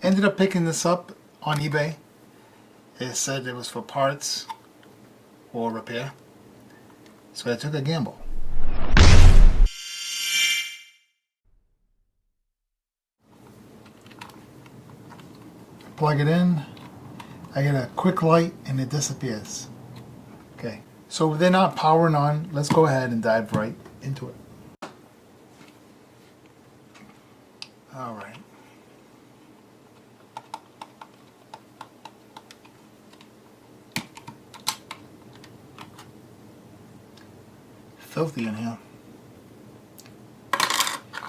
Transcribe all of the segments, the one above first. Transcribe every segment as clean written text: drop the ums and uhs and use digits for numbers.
Ended up picking this up on eBay. It said it was for parts or repair. So I took a gamble. Plug it in. I get a quick light and it disappears. Okay, so they're not powering on. Let's go ahead and dive right into it. All right. Filthy in here.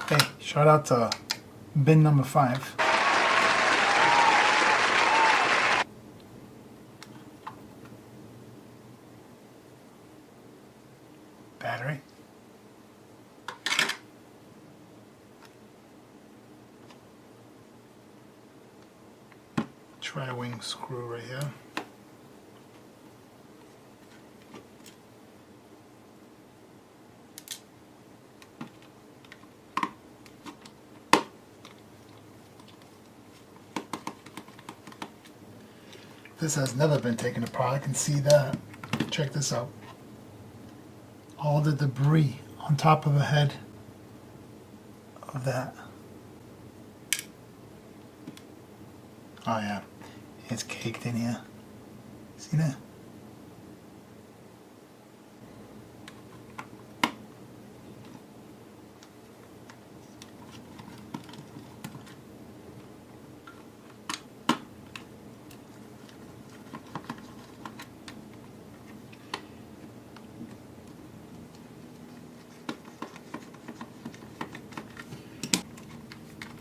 Hey, shout out to bin number 5. Battery. Tri-wing screw right here. This has never been taken apart. I can see that. Check this out. All the debris on top of the head of that. Oh yeah, it's caked in here. See that?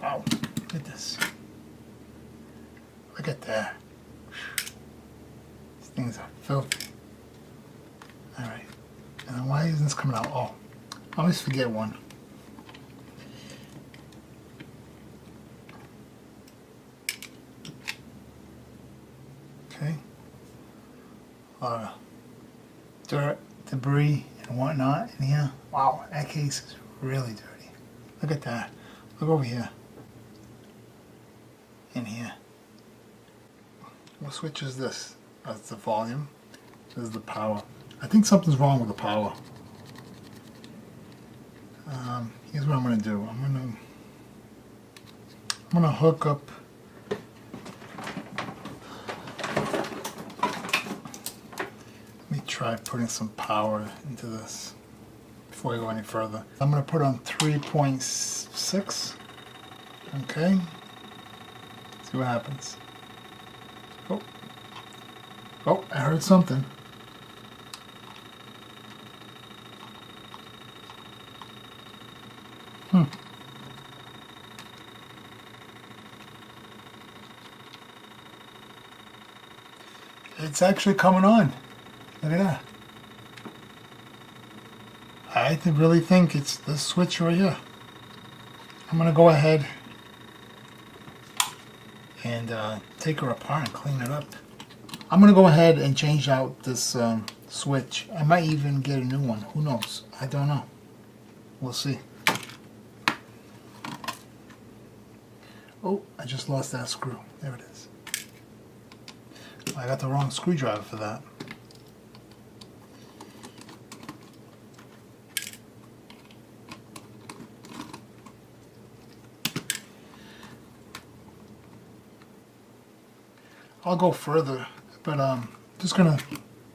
Wow, look at this. Look at that. These things are filthy. Alright. And then why isn't this coming out? Oh, I always forget one. Okay. A lot of dirt, debris, and whatnot in here. Wow, that case is really dirty. Look at that. Look over here. In here. What switch is this? That's the volume. This is the power. I think something's wrong with the power. Here's what I'm going to do. I'm going to hook up. Let me try putting some power into this before I go any further. I'm going to put on 3.6. Okay. See what happens. Oh. Oh, I heard something. It's actually coming on. Look at that. I really think it's this switch right here. I'm going to go ahead and take her apart and clean it up. I'm going to go ahead and change out this switch. I might even get a new one. Who knows? I don't know. We'll see. Oh, I just lost that screw. There it is. I got the wrong screwdriver for that. I'll go further, but just gonna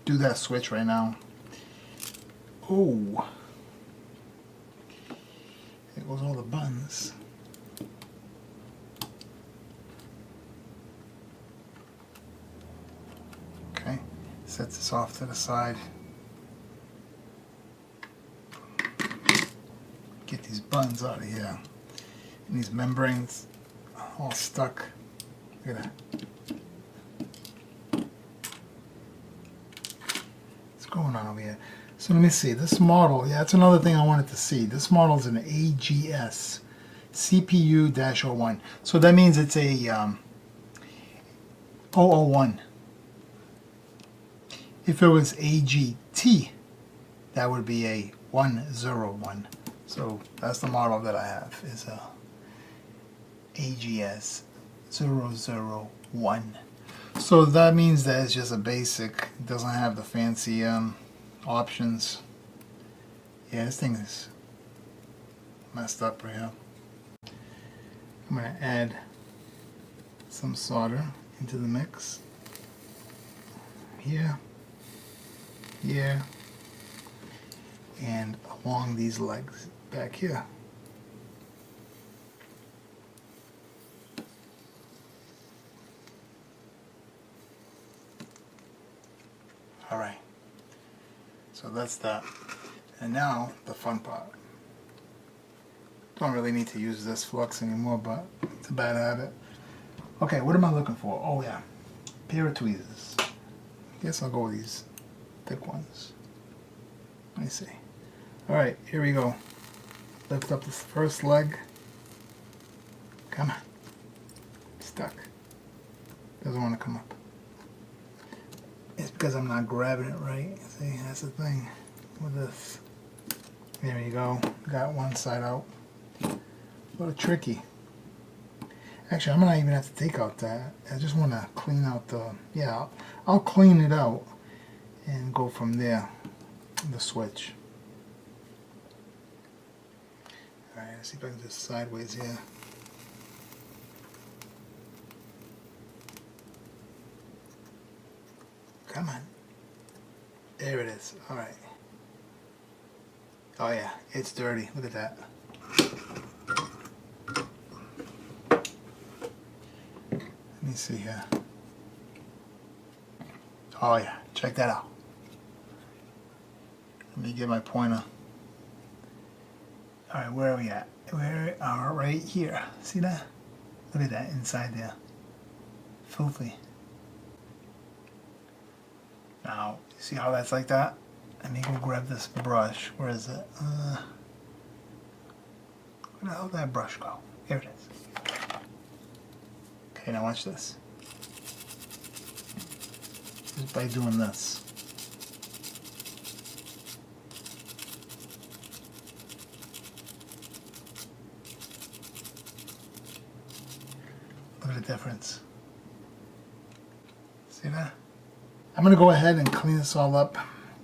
do that switch right now. Oh, there goes all the buttons. Okay, set this off to the side. Get these buttons out of here. And these membranes all stuck. Look at that. Going on over here. So let me see this model. Yeah, that's another thing I wanted to see. This model is an AGS CPU-01. So that means it's a 001. If it was AGT, that would be a 101. So that's the model that I have, is a AGS 001. So that means that it's just a basic. It doesn't have the fancy options. Yeah, this thing is messed up right here. I'm going to add some solder into the mix. Here, here, and along these legs back here. Alright, so that's that. And now the fun part. Don't really need to use this flux anymore, but it's a bad habit. Okay, what am I looking for? Oh yeah, pair of tweezers. Guess I'll go with these thick ones. Let me see. Alright, here we go. Lift up this first leg. Come on. Stuck. Doesn't want to come up. It's because I'm not grabbing it right. See, that's the thing with this. There you go. Got one side out. A little tricky. Actually, I'm not even have to take out that. I just want to clean out the... Yeah, I'll clean it out and go from there. The switch. Alright, let's see if I can do this sideways here. Come on. There it is. Alright. Oh yeah, it's dirty. Look at that. Let me see here. Oh yeah, check that out. Let me get my pointer. Alright, where are we at? We are right here. See that? Look at that inside there. Filthy. Now, you see how that's like that? Let me go grab this brush. Where is it? Where the hell did that brush go? Here it is. Okay, now watch this. Just by doing this. Look at the difference. See that? I'm going to go ahead and clean this all up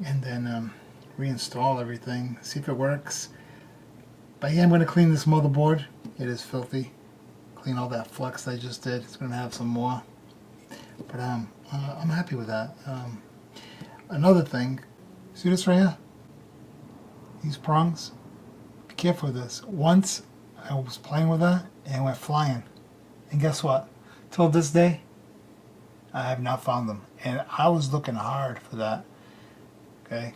and then reinstall everything, see if it works. But yeah, I'm going to clean this motherboard. It is filthy. Clean all that flux I just did. It's going to have some more. But I'm happy with that. Another thing, see this right here? These prongs? Be careful with this. Once I was playing with that and it went flying. And guess what? Till this day, I have not found them. And I was looking hard for that. Okay?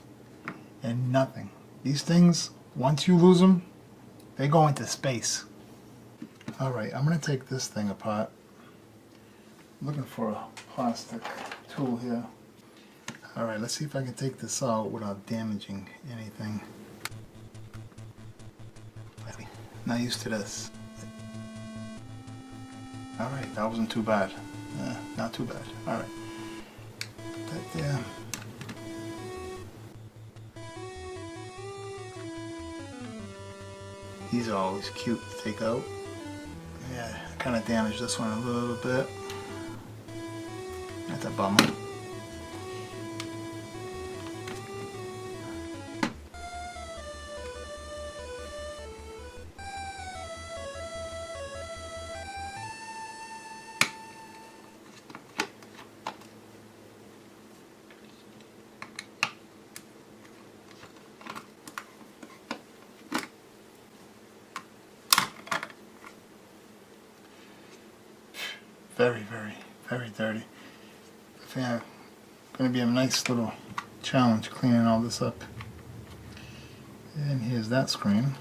And nothing. These things, once you lose them, they go into space. Alright, I'm going to take this thing apart. I'm looking for a plastic tool here. Alright, let's see if I can take this out without damaging anything. Not used to this. Alright, that wasn't too bad. Not too bad. Alright. That there. These are always cute to take out. Yeah, kind of damaged this one a little bit. That's a bummer. Very, very, very dirty. I think it's going to be a nice little challenge cleaning all this up. And here's that screen.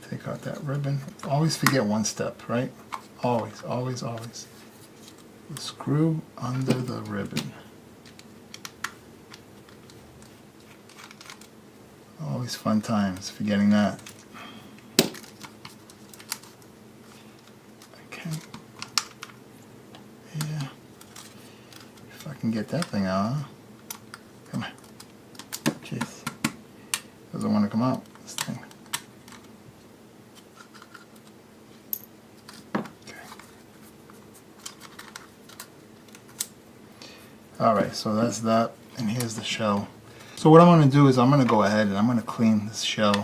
Take out that ribbon. Always forget one step, right? Always, always, always. The screw under the ribbon. Always fun times forgetting that. Okay. Yeah. If I can get that thing out, huh? Come on. Jeez. Doesn't want to come out, this thing. Okay. Alright, so that's that, and here's the shell. So what I'm going to do is I'm going to go ahead and I'm going to clean this shell.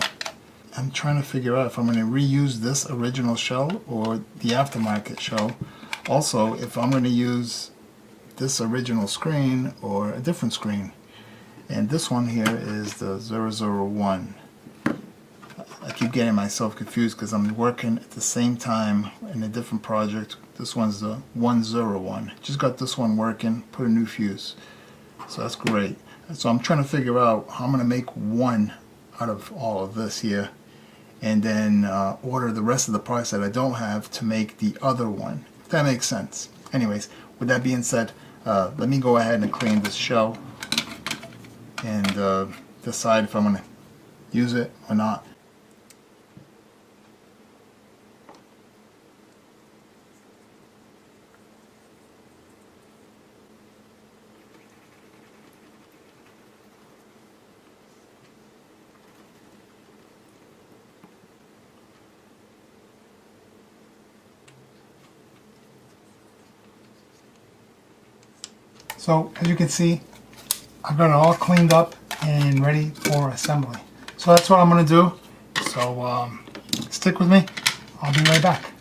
I'm trying to figure out if I'm going to reuse this original shell or the aftermarket shell. Also, if I'm going to use this original screen or a different screen. And this one here is the 001. I keep getting myself confused because I'm working at the same time in a different project. This one's the 101. Just got this one working, put a new fuse. So that's great. So I'm trying to figure out how I'm going to make one out of all of this here, and then order the rest of the parts that I don't have to make the other one. If that makes sense. Anyways, with that being said, let me go ahead and clean this shell and decide if I'm going to use it or not. So as you can see, I've got it all cleaned up and ready for assembly. So that's what I'm going to do. So stick with me. I'll be right back.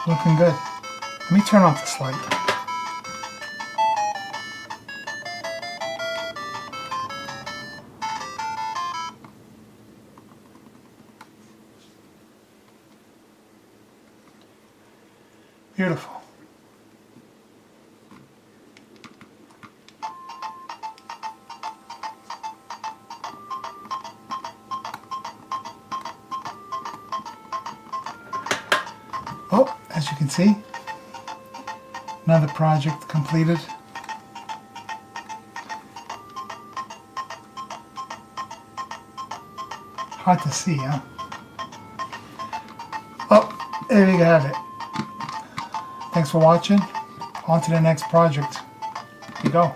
Looking good. Let me turn off this light. Beautiful. Oh, as you can see, another project completed. Hard to see, huh? Oh, there you have it. Thanks for watching. On to the next project. Here you go.